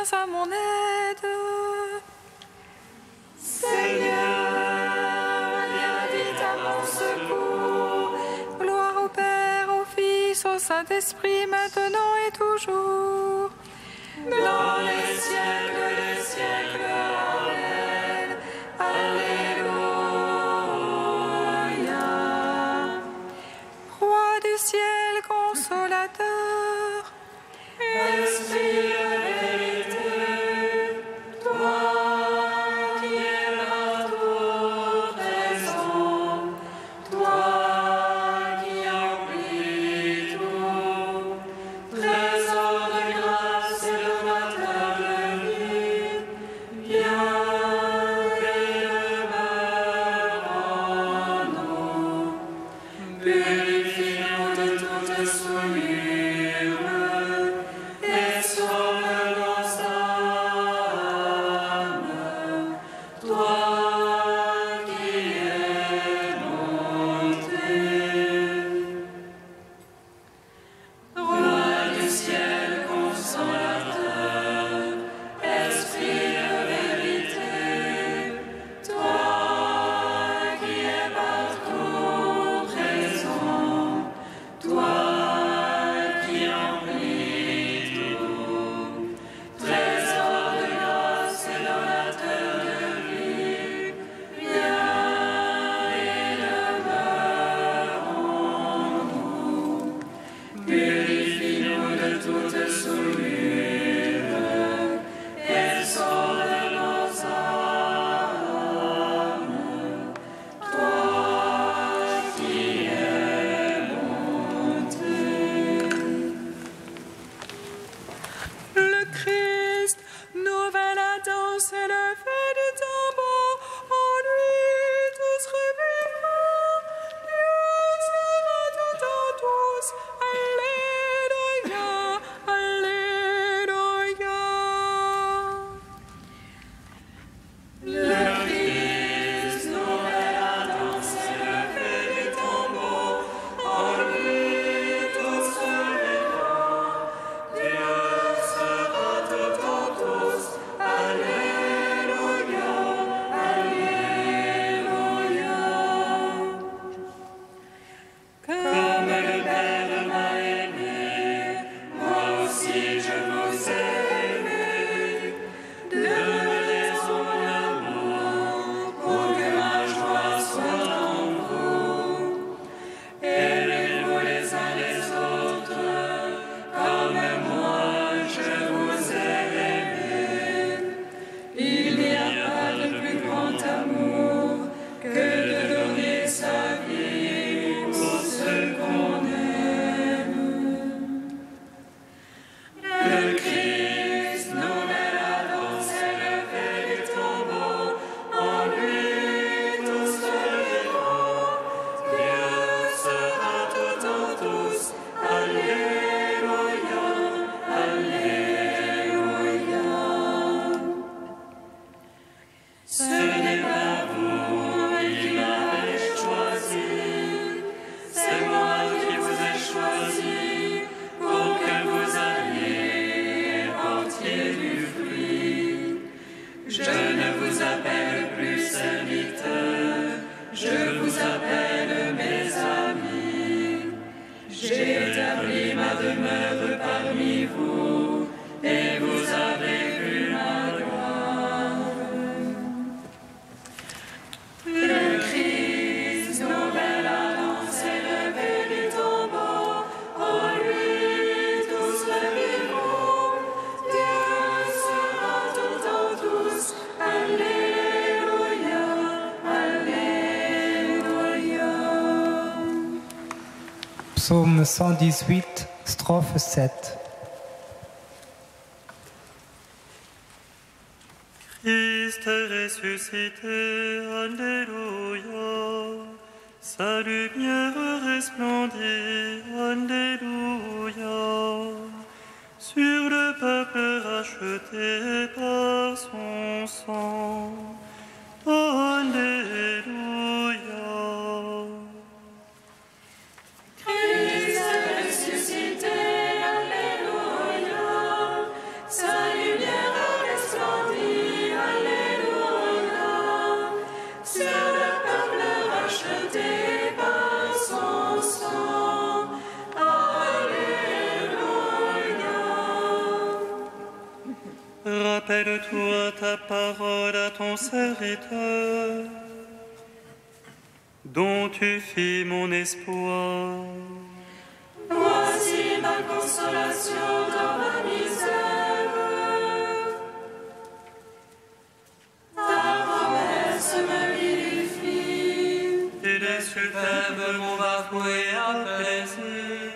viens à mon aide. Seigneur, viens vite à mon secours. Gloire au Père, au Fils, au Saint-Esprit, maintenant et toujours. Dans les siècles des siècles. Amen. Alléluia. Roi du ciel, consolateur, Esprit de vérité, toi qui es partout présent, toi qui emplis tout, trésor de grâce et donateur de vie, viens et demeure en nous. Purifie-nous de toute souillure et sauve nos âmes. Toi qui es monté. Roi du ciel consolateur, Esprit de vérité, toi qui es partout présent, toi qui emplis tout, trésor de grâce et donateur de vie, viens et demeure en nous. Purifie-nous de toute souillure et sauve nos âmes. Toi qui es monté. le Christ, nouvelle Adam, c'est le fait du tambour. En lui, tous revivront. Dieu sera tout en tous. Alléluia, Alléluia. Le Christ, nouvelle Adam, c'est le fait du tambour. En lui, tous revivront. Dieu sera tout en tous. Alléluia, Alléluia. Comme le Père m'a aimé, moi aussi je vous ai aimé. Demeurez en mon amour, pour que ma joie soit en vous. Aimez-vous les uns les autres, comme moi je vous ai aimé. Il n'y a pas de plus grand amour que de donner sa vie pour ceux qu'on aime. Le Christ, nouvelle Adam, s'est levé du tombeau. En lui, tous revivront. Dieu sera tout en tous. Alléluia, Alléluia. Ce n'est pas vous qui m'avez choisi, c'est moi qui vous ai choisi pour que vous alliez portiez du fruit. Je ne vous appelle plus serviteurs, je vous appelle mes amis. J'ai établi ma demeure parmi vous et vous avez vu ma gloire. Le Christ, nouvelle Adam, s'est levé du tombeau. En lui, tous revivront. Dieu sera tout en tous. Alléluia, Alléluia. Psaume 118, strophe 7. Christ est ressuscité, Alléluia. Sa lumière resplendit, Alléluia. Sur le peuple racheté par son sang, Alléluia. Christ est ressuscité, Alléluia. Sa lumière Rappelle-toi ta parole à ton serviteur, dont tu fis mon espoir. Voici ma consolation dans ma misère. Ta promesse me vivifie. Il est superbe mon bafoué à plaisir.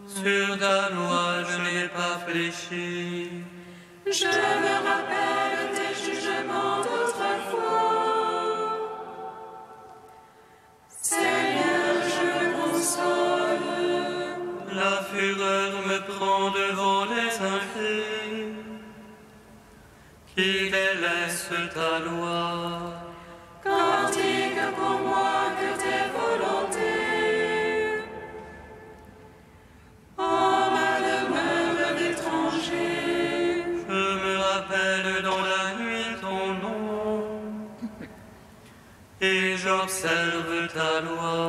Sur ta loi je n'ai pas fléchi. Je me rappelle tes jugements d'autrefois. Seigneur, je me console. La fureur me prend devant les impies, qui délaissent ta loi. Cantique pour moi que tes volontés. En ma demeure d'étranger. Je me rappelle dans la nuit ton nom, et j'observe ta loi.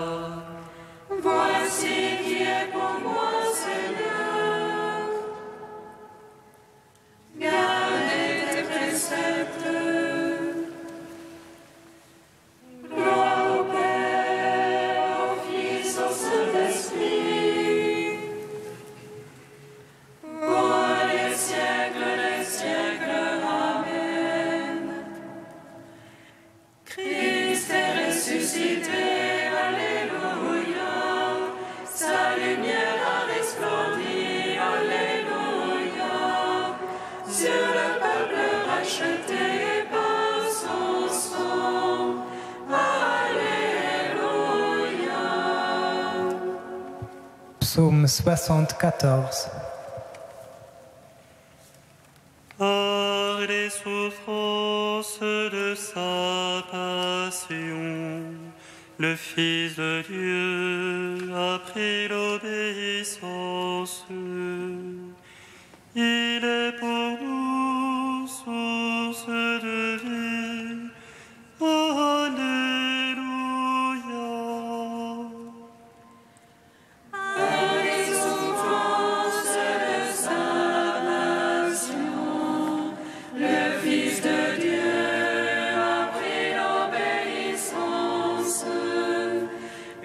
Voici qui est pour moi, Seigneur. Gardez tes préceptes. Gloire au Père, au Fils, au Saint-Esprit. Pour les siècles, Amen. Christ est ressuscité, Alléluia. Sa lumière a resplendi, Alléluia. Sur le peuple racheté par son sang, Alléluia. Psaume 74. Par les souffrances de sa passion, le Fils de Dieu a pris l'obéissance. Il est pour nous source de vie. Alléluia. Par les souffrances de sa passion, le Fils de Dieu a pris l'obéissance.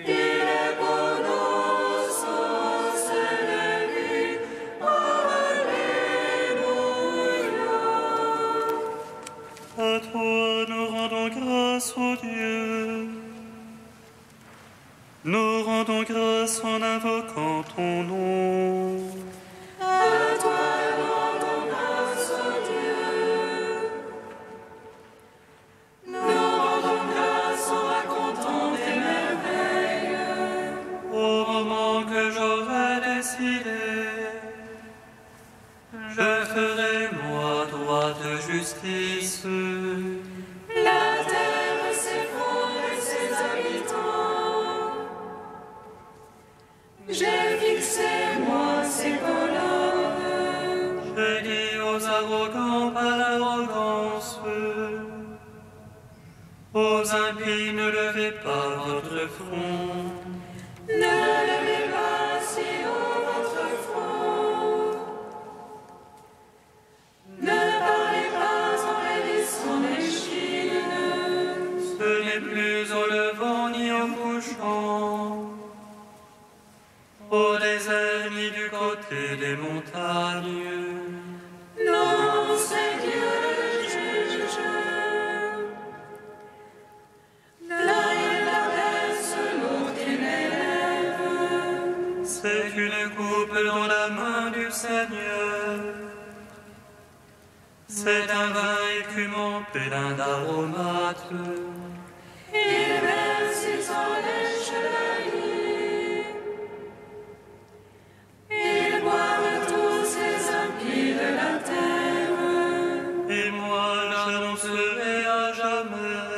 Il est pour nous source de vie. Alléluia. À toi nous rendons grâce, ô Dieu. Nous rendons grâce en invoquant ton nom. À toi nous rendons grâce, ô Dieu. Nous rendons grâce en racontant tes merveilles. Au moment que j'aurai décidé, je ferai moi droite justice. La terre s'effondre et ses habitants. J'ai fixé, moi, ses colonnes. Je dis aux arrogants par l'arrogance, aux impies ne levez pas votre front. Ne levez pas si haut votre front. Ne parlez pas en raidissant l'échine. Ce n'est plus au levant ni au couchant, au désert ni du côté des montagnes. Non, c'est Dieu le juge. Là il abaisse lourd qu'il élève. C'est une coupe dans la main du Seigneur. C'est un vin écumant plein d'aromates. Il verse, il s'enlèche la nuit. Ils boivent tous les impies de la terre. Et moi j'annoncerai à jamais.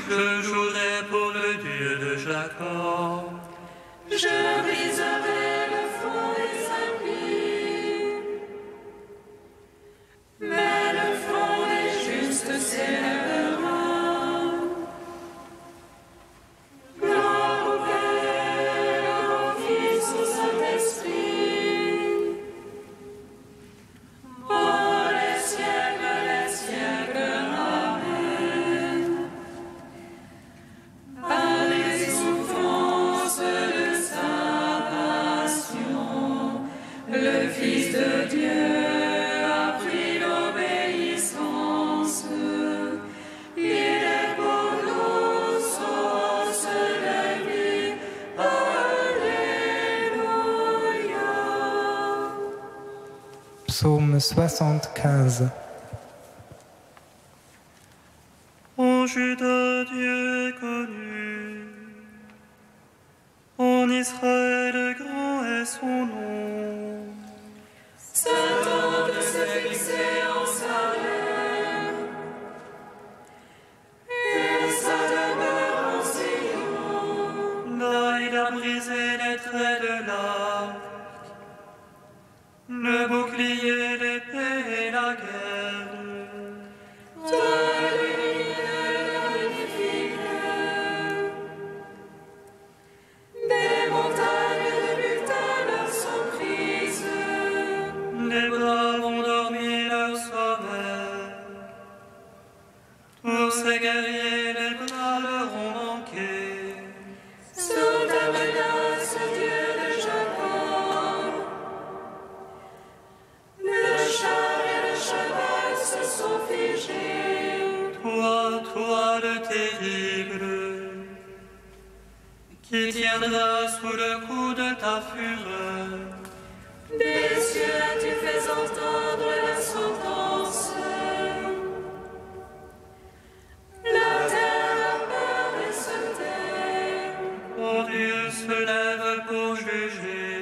Je jouerai pour le Dieu de Jacob. Je briserai le front des impies. Mais le front des justes s'élèvera. Gloire au Père, au Fils, au Saint-Esprit. Psaume 75. En Juda, Dieu est connu. En Israël, grand est son nom. Sa tente s'est fixée en Salem, et sa demeure en Sion. Là, il a brisé les traits de l'arc, le bouclier, l'épée et la guerre. Toi, lumineux, magnifique, des montagnes de butin leur sont prises. Les braves ont dormi leur sommeil. Tous ces guerriers, les bras leur ont manqué. Sous ta menace, Dieu de Jacob, le char et le cheval se sont figés. Toi le terrible, qui tiendra sous le coup de ta fureur. Des cieux, tu fais entendre la sentence. La terre a peur et se tait. Oh, Dieu se lève pour juger,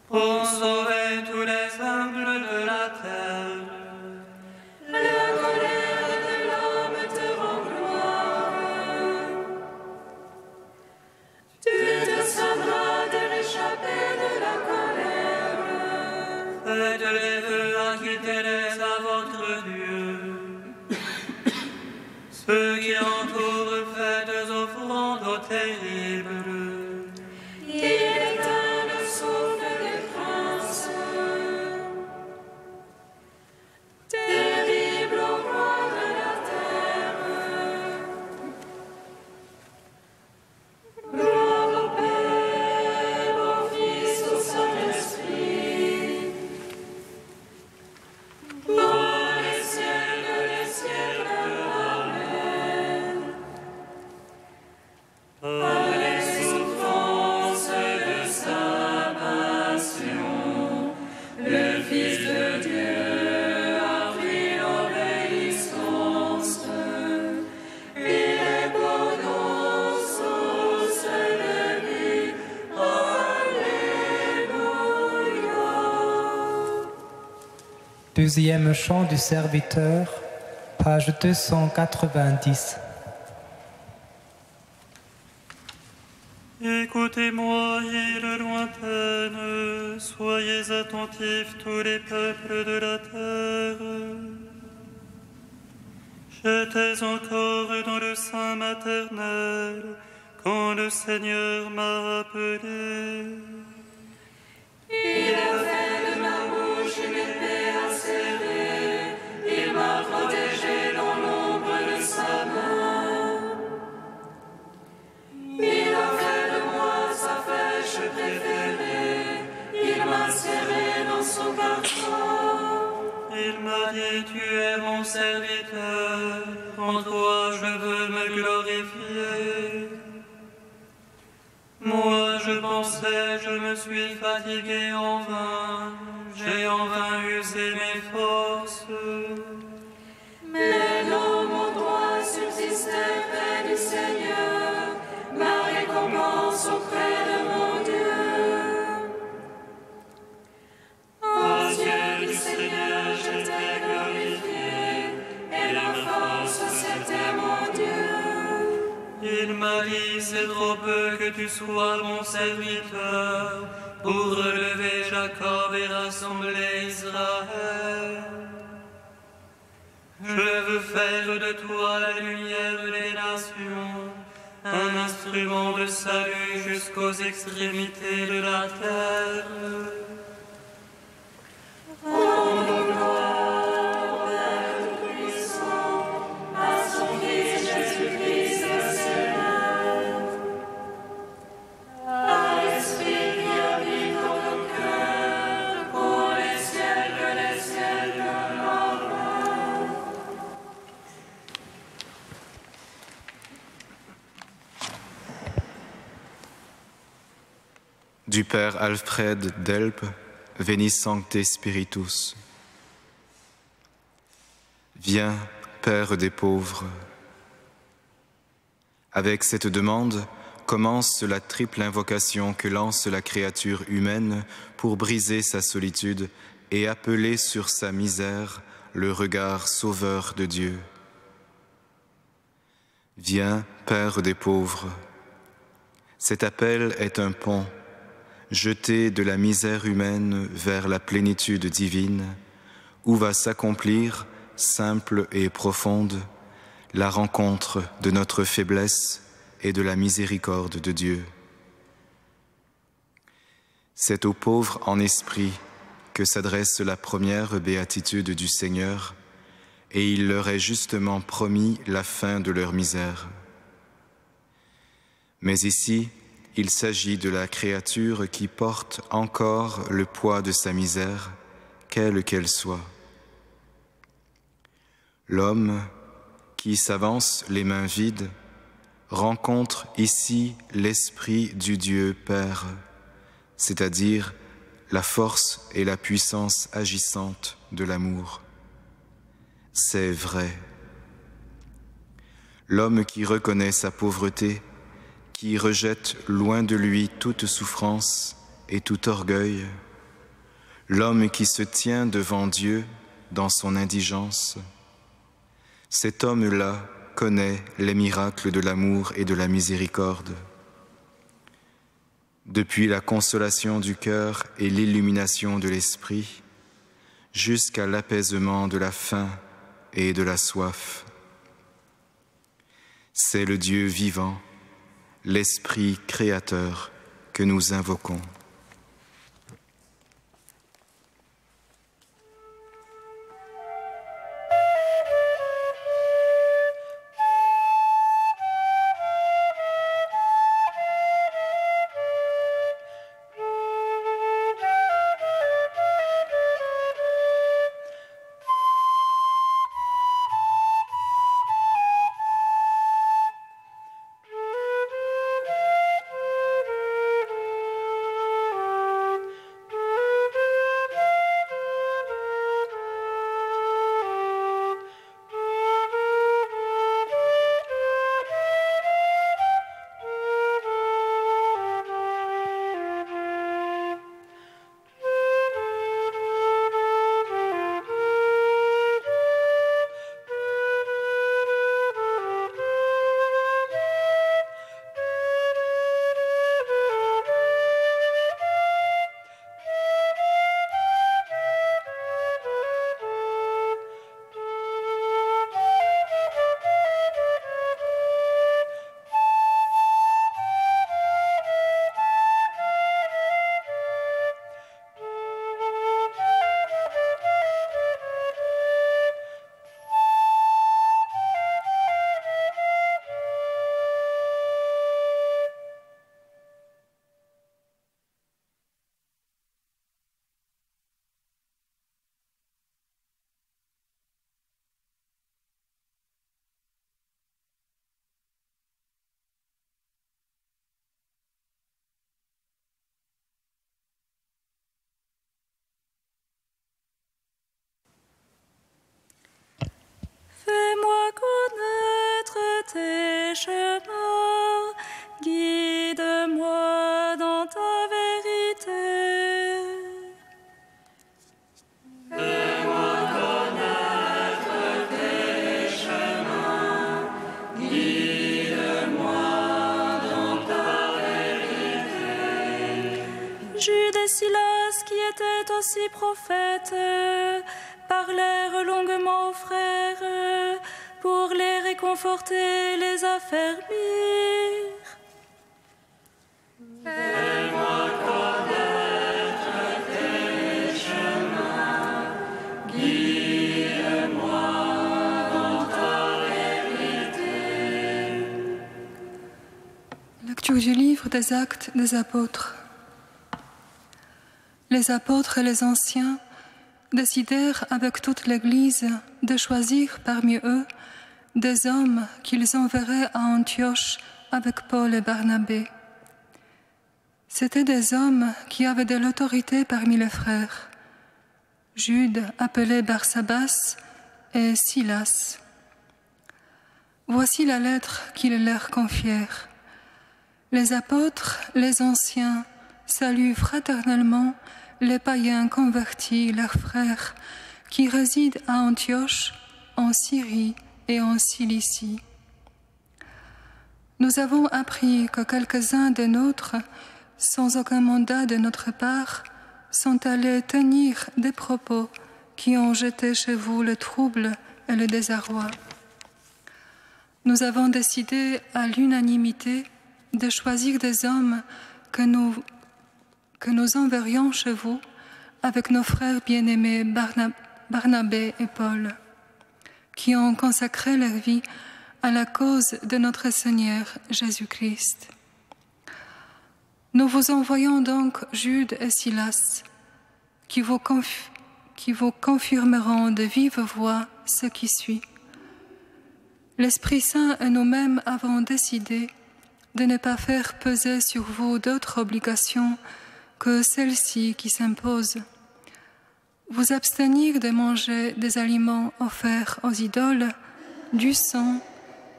pour sauver tous les humbles de la terre. La colère de l'homme te rend gloire. Tu te sauveras de l'échappée de la colère. Faites les vœux, acquittez-les à votre Dieu. Ceux qui entourent, faites offrandes aux terribles. Il éteint le souffle des princes. Terrible au roi de la terre. Gloire au Père, au Fils, au Saint-Esprit. Dans les siècles, amen. Par les souffrances de sa passion, le Fils de Dieu a pris l'obéissance. Il est pour nous source de vie. Alléluia. Deuxième chant du serviteur, page 290. Écoutez-moi, îles lointaines, soyez attentifs tous les peuples de la terre. J'étais encore dans le sein maternel quand le Seigneur m'a appelé. Il a fait de ma bouche une épée acérée. Il m'a protégé dans l'ombre de sa main. Il a fait de moi sa flèche préférée. Il m'a serré dans son carcan. Il m'a dit, tu es mon serviteur, en toi je veux me glorifier. Moi je pensais, je me suis fatigué en vain, j'ai en vain usé mes forces. Mais non, mon droit subsistait près du Seigneur, ma récompense auprès de mon Dieu. Aux yeux du Seigneur, j'étais glorifié, et ma force, c'était mon Dieu. Il m'a dit, c'est trop peu que tu sois mon serviteur, pour relever Jacob et rassembler Israël. Je veux faire de toi la lumière des nations, un instrument de salut jusqu'aux extrémités de la terre. Rendons gloire au Père Tout-Puissant, à son Fils Jésus-Christ le Seigneur, à l'Esprit qui habite dans nos cœurs, pour les siècles, Amen. Du père Alfred Delp, Veni Sancte Spiritus. Viens, Père des pauvres. Avec cette demande commence la triple invocation que lance la créature humaine pour briser sa solitude et appeler sur sa misère le regard sauveur de Dieu. Viens, Père des pauvres. Cet appel est un pont, jeté de la misère humaine vers la plénitude divine, où va s'accomplir, simple et profonde, la rencontre de notre faiblesse et de la miséricorde de Dieu. C'est aux pauvres en esprit que s'adresse la première béatitude du Seigneur, et il leur est justement promis la fin de leur misère. Mais ici, il s'agit de la créature qui porte encore le poids de sa misère, quelle qu'elle soit. L'homme qui s'avance les mains vides rencontre ici l'Esprit du Dieu Père, c'est-à-dire la force et la puissance agissante de l'amour. C'est vrai. L'homme qui reconnaît sa pauvreté, qui rejette loin de lui toute souffrance et tout orgueil, l'homme qui se tient devant Dieu dans son indigence, cet homme-là connaît les miracles de l'amour et de la miséricorde. Depuis la consolation du cœur et l'illumination de l'esprit, jusqu'à l'apaisement de la faim et de la soif. C'est le Dieu vivant, l'Esprit créateur que nous invoquons. Fais-moi connaître tes chemins, guide-moi dans ta vérité. Fais-moi connaître tes chemins, guide-moi dans ta vérité. Jude et Silas, qui étaient aussi prophètes, parlèrent longuement aux frères pour les réconforter, les affermir. Fais-moi connaître tes chemins, guide-moi dans ta vérité. Lecture du livre des Actes des Apôtres. Les apôtres et les anciens décidèrent avec toute l'Église de choisir parmi eux des hommes qu'ils enverraient à Antioche avec Paul et Barnabé. C'étaient des hommes qui avaient de l'autorité parmi les frères. Jude, appelé Barsabas, et Silas. Voici la lettre qu'ils leur confièrent. Les apôtres, les anciens, saluent fraternellement les païens convertis, leurs frères, qui résident à Antioche, en Syrie et en Cilicie. Nous avons appris que quelques-uns des nôtres, sans aucun mandat de notre part, sont allés tenir des propos qui ont jeté chez vous le trouble et le désarroi. Nous avons décidé à l'unanimité de choisir des hommes que nous enverrions chez vous avec nos frères bien-aimés Barnabé et Paul, qui ont consacré leur vie à la cause de notre Seigneur Jésus-Christ. Nous vous envoyons donc Jude et Silas, qui vous confirmeront de vive voix ce qui suit. L'Esprit Saint et nous-mêmes avons décidé de ne pas faire peser sur vous d'autres obligations que celles-ci qui s'imposent. Vous abstenir de manger des aliments offerts aux idoles, du sang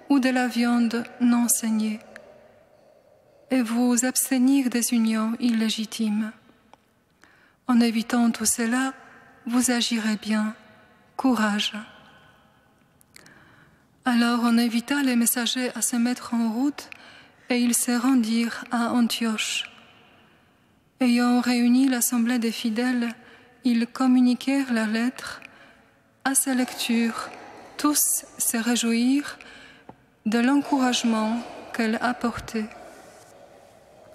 ou de la viande non saignée, et vous abstenir des unions illégitimes. En évitant tout cela, vous agirez bien. Courage. Alors on invita les messagers à se mettre en route et ils se rendirent à Antioche. Ayant réuni l'assemblée des fidèles, ils communiquèrent la lettre. À sa lecture, tous se réjouirent de l'encouragement qu'elle apportait.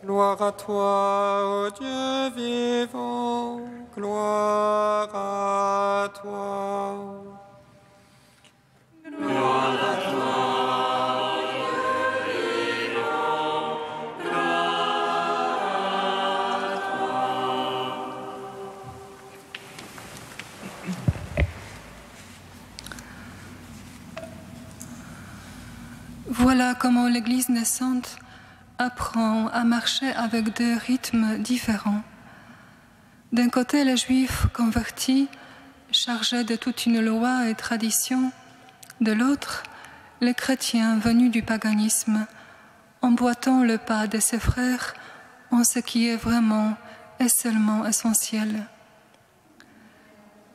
Gloire à toi, ô Dieu vivant, gloire à toi. Gloire à toi, Dieu vivant, gloire à toi. Voilà comment l'Église naissante apprend à marcher avec deux rythmes différents. D'un côté, les Juifs convertis, chargés de toute une loi et tradition. De l'autre, les chrétiens venus du paganisme, emboîtant le pas de ses frères en ce qui est vraiment et seulement essentiel.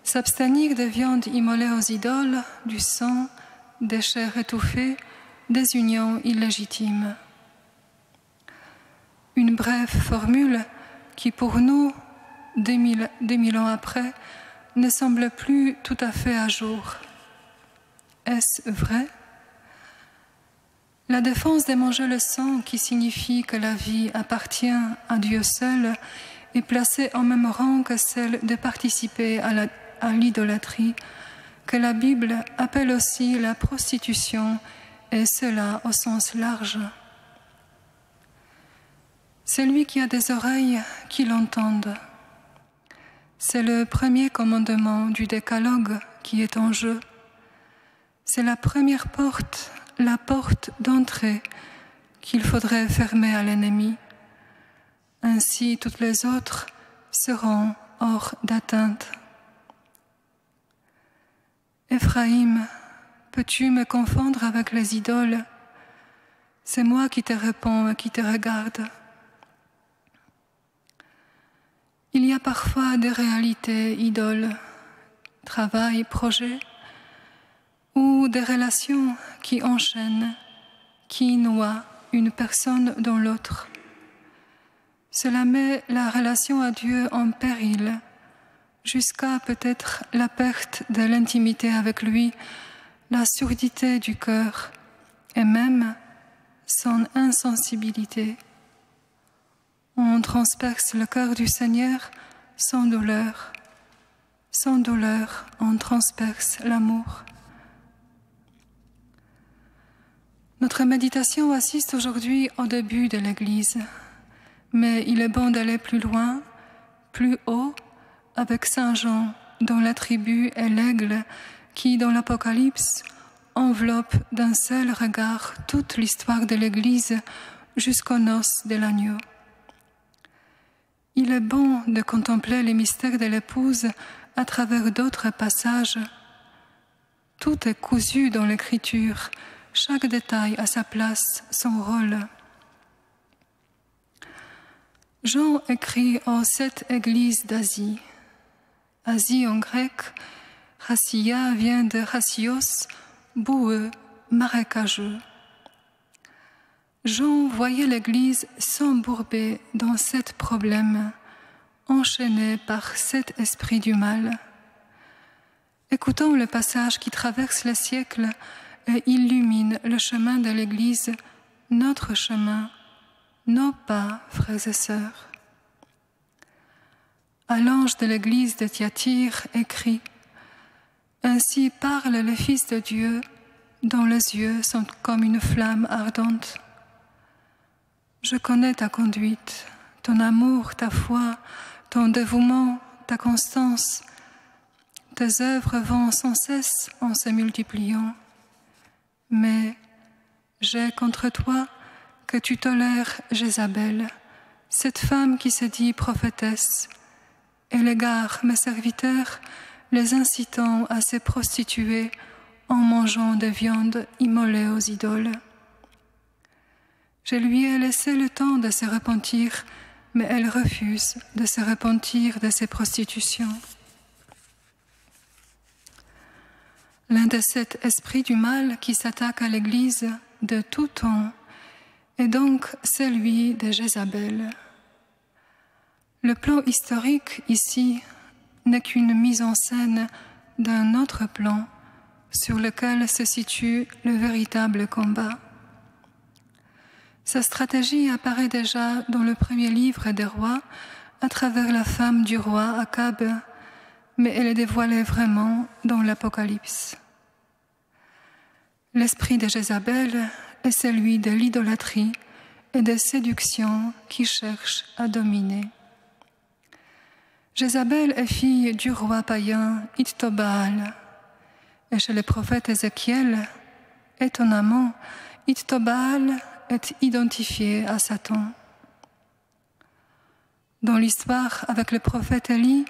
S'abstenir des viandes immolées aux idoles, du sang, des chairs étouffées, des unions illégitimes. Une brève formule qui pour nous, 2000 ans après, ne semble plus tout à fait à jour. Est-ce vrai? La défense de manger le sang, qui signifie que la vie appartient à Dieu seul, est placée en même rang que celle de participer à l'idolâtrie, que la Bible appelle aussi la prostitution, et cela au sens large. Celui qui a des oreilles, qui l'entende. C'est le premier commandement du décalogue qui est en jeu. C'est la première porte, la porte d'entrée qu'il faudrait fermer à l'ennemi. Ainsi, toutes les autres seront hors d'atteinte. Éphraïm, peux-tu me confondre avec les idoles? C'est moi qui te réponds et qui te regarde. Il y a parfois des réalités idoles, travail, projet, ou des relations qui enchaînent, qui noient une personne dans l'autre. Cela met la relation à Dieu en péril, jusqu'à peut-être la perte de l'intimité avec lui, la surdité du cœur et même son insensibilité. On transperce le cœur du Seigneur sans douleur. Sans douleur, on transperce l'amour. Notre méditation assiste aujourd'hui au début de l'Église, mais il est bon d'aller plus loin, plus haut, avec Saint Jean, dont l'attribut est l'aigle, qui, dans l'Apocalypse, enveloppe d'un seul regard toute l'histoire de l'Église jusqu'aux noces de l'agneau. Il est bon de contempler les mystères de l'épouse à travers d'autres passages. Tout est cousu dans l'écriture, chaque détail a sa place, son rôle. Jean écrit aux 7 églises d'Asie. Asie en grec, Chassia vient de Chassios, boueux, marécageux. Jean voyait l'Église s'embourber dans 7 problèmes, enchaînés par 7 esprits du mal. Écoutons le passage qui traverse les siècles et illumine le chemin de l'Église, notre chemin, nos pas, frères et sœurs. À l'ange de l'Église de Thyatire écrit « Ainsi parle le Fils de Dieu, dont les yeux sont comme une flamme ardente. Je connais ta conduite, ton amour, ta foi, ton dévouement, ta constance. Tes œuvres vont sans cesse en se multipliant. Mais j'ai contre toi que tu tolères Jézabel, cette femme qui se dit prophétesse, et l'égare mes serviteurs, les incitant à se prostituer en mangeant des viandes immolées aux idoles. Je lui ai laissé le temps de se repentir, mais elle refuse de se repentir de ses prostitutions. L'un des 7 esprits du mal qui s'attaquent à l'Église de tout temps est donc celui de Jézabel. Le plan historique ici n'est qu'une mise en scène d'un autre plan sur lequel se situe le véritable combat. Sa stratégie apparaît déjà dans le premier livre des rois à travers la femme du roi Akab, mais elle est dévoilée vraiment dans l'Apocalypse. L'esprit de Jézabel est celui de l'idolâtrie et des séductions qui cherchent à dominer. Jézabel est fille du roi païen Ithtobaal, et chez le prophète Ézéchiel, étonnamment, Ithtobaal est identifié à Satan. Dans l'histoire avec le prophète Élie,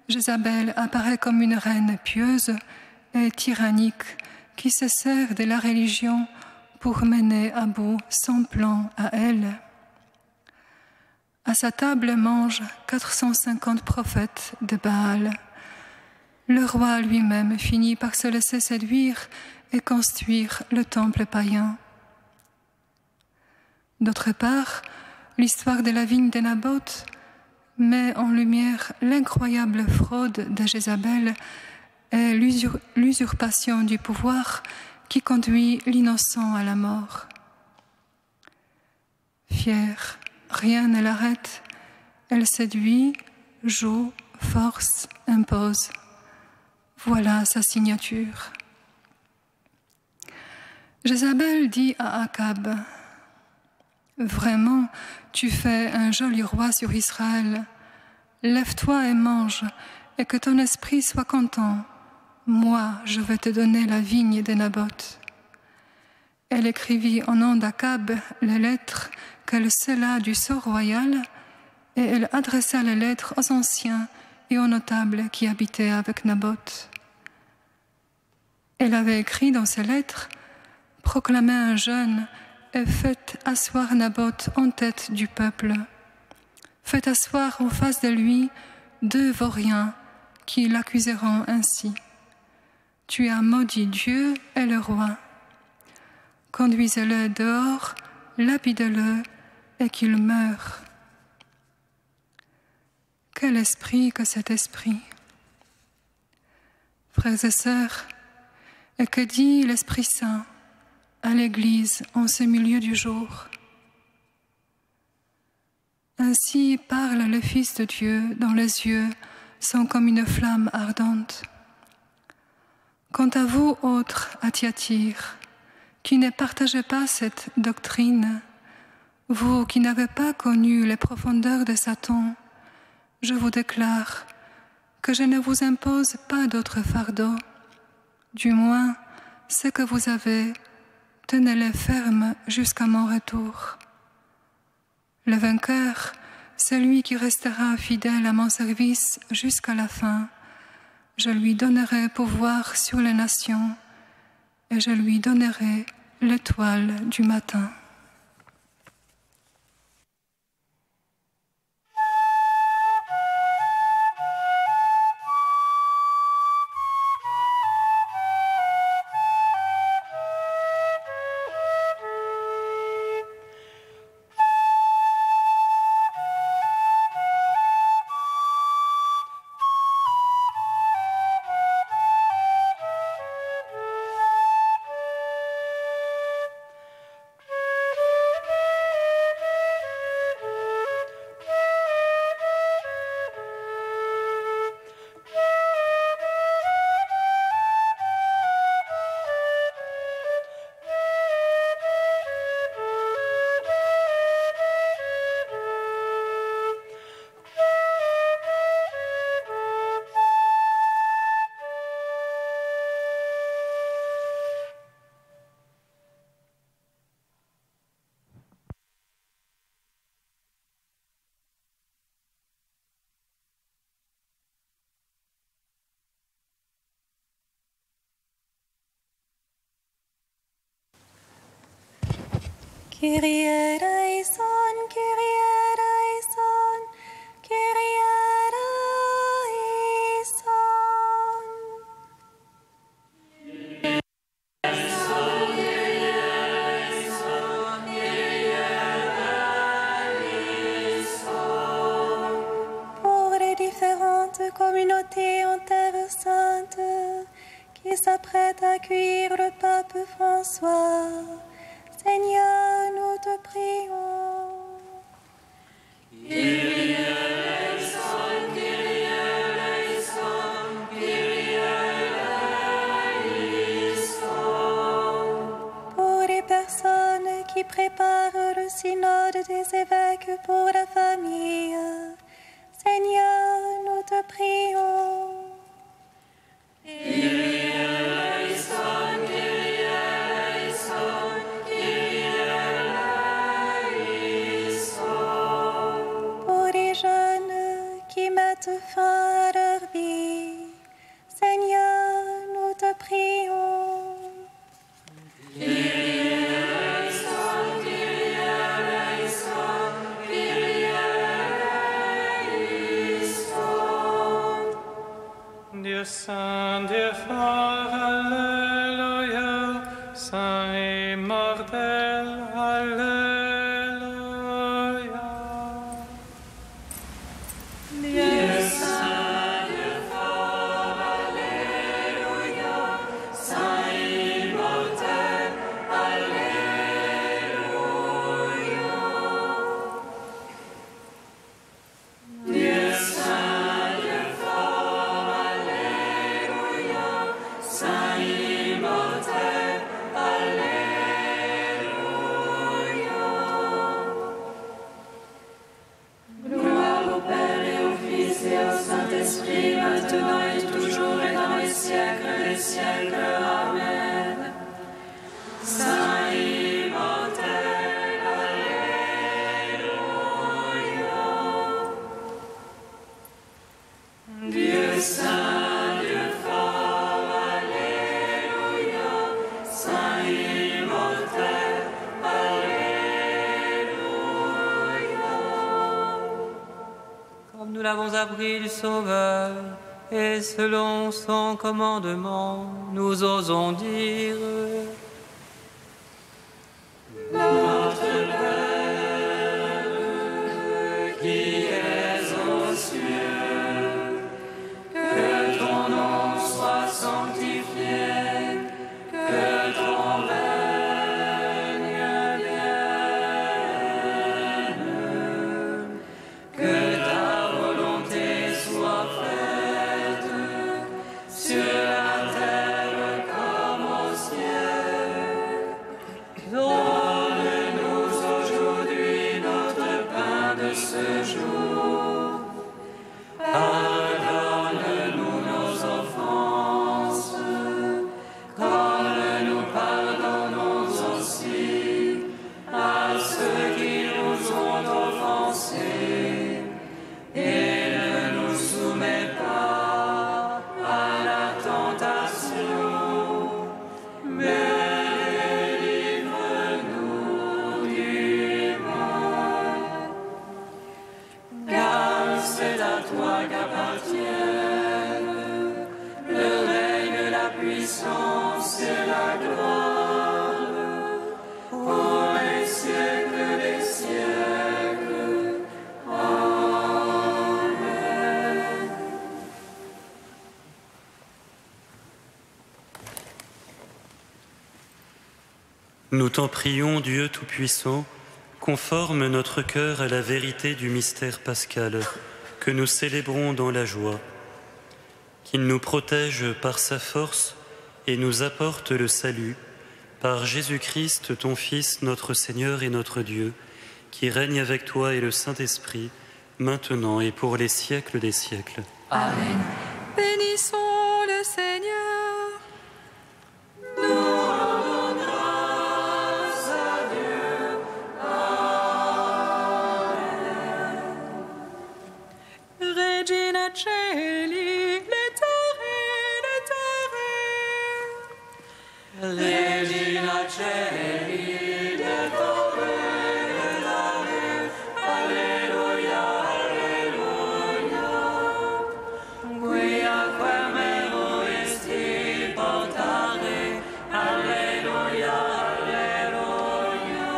Jézabel apparaît comme une reine pieuse et tyrannique qui se sert de la religion pour mener à bout son plan à elle. À sa table mangent 450 prophètes de Baal. Le roi lui-même finit par se laisser séduire et construire le temple païen. D'autre part, l'histoire de la vigne de Naboth met en lumière l'incroyable fraude de Jézabel et l'usurpation du pouvoir qui conduit l'innocent à la mort. Fière, rien ne l'arrête. Elle séduit, joue, force, impose. Voilà sa signature. Jézabel dit à Akab: « Vraiment, tu fais un joli roi sur Israël. Lève-toi et mange, et que ton esprit soit content. Moi, je vais te donner la vigne de Naboth. » Elle écrivit au nom d'Akab les lettres qu'elle scella du sceau royal, et elle adressa les lettres aux anciens et aux notables qui habitaient avec Naboth. Elle avait écrit dans ces lettres: « Proclamez un jeûne et faites asseoir Naboth en tête du peuple. Faites asseoir en face de lui 2 vauriens qui l'accuseront ainsi. Tu as maudit Dieu et le roi. Conduisez-le dehors, lapidez-le et qu'il meure. » Quel esprit que cet esprit! Frères et sœurs, et que dit l'Esprit Saint à l'Église en ce milieu du jour? Ainsi parle le Fils de Dieu dont les yeux sont comme une flamme ardente. Quant à vous, autres, à Thyatire, qui ne partagez pas cette doctrine, vous qui n'avez pas connu les profondeurs de Satan, je vous déclare que je ne vous impose pas d'autre fardeau. Du moins, ce que vous avez, tenez-les fermes jusqu'à mon retour. Le vainqueur celui qui restera fidèle à mon service jusqu'à la fin. Je lui donnerai pouvoir sur les nations et je lui donnerai l'étoile du matin. Kyrie eleison, Kyrie eleison, Kyrie eleison. Pour les différentes communautés en Terre Sainte qui s'apprêtent à accueillir le pape François, Seigneur, nous te prions. Kyrie eleison, Kyrie eleison, Kyrie eleison. Pour les personnes qui préparent le synode des évêques pour la famille, Seigneur, nous te prions. Kyrie eleison, Kyrie eleison, Kyrie eleison. Pour les jeunes qui mettent fin à leur vie, Seigneur, nous te prions. Kyrie eleison, Kyrie eleison, Kyrie eleison. Dieu saint, Dieu fort, Alléluia, saint immortel, Alléluia. Dieu saint, Dieu fort, Alléluia, saint immortel, Alléluia. Dieu saint, Dieu fort, Alléluia, saint immortel, Alléluia. Gloire au Père et au Fils et au Saint-Esprit, maintenant et toujours et dans les siècles des siècles. Amen. Saint immortel, Alléluia. Dieu saint, Dieu fort, Alléluia. Saint immortel, Alléluia. Comme nous l'avons appris du Sauveur, et selon son commandement, nous osons dire: Notre Père, qui es aux cieux, que ton nom soit sanctifié, que ton règne vienne, que ta volonté soit faite sur la terre comme au ciel. Nous t'en prions, Dieu Tout-Puissant, conforme notre cœur à la vérité du mystère pascal que nous célébrons dans la joie. Qu'il nous protège par sa force et nous apporte le salut par Jésus-Christ, ton Fils, notre Seigneur et notre Dieu, qui règne avec toi et le Saint-Esprit, maintenant et pour les siècles des siècles. Amen. Bénissons le Seigneur. Nous rendons grâce à Dieu. Amen. Regina Celi, Regina Celi, Alleluia, Alleluia. Quia quemero esti portare, Alleluia, Alleluia.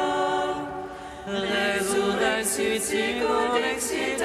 Resurrexit sicut exit,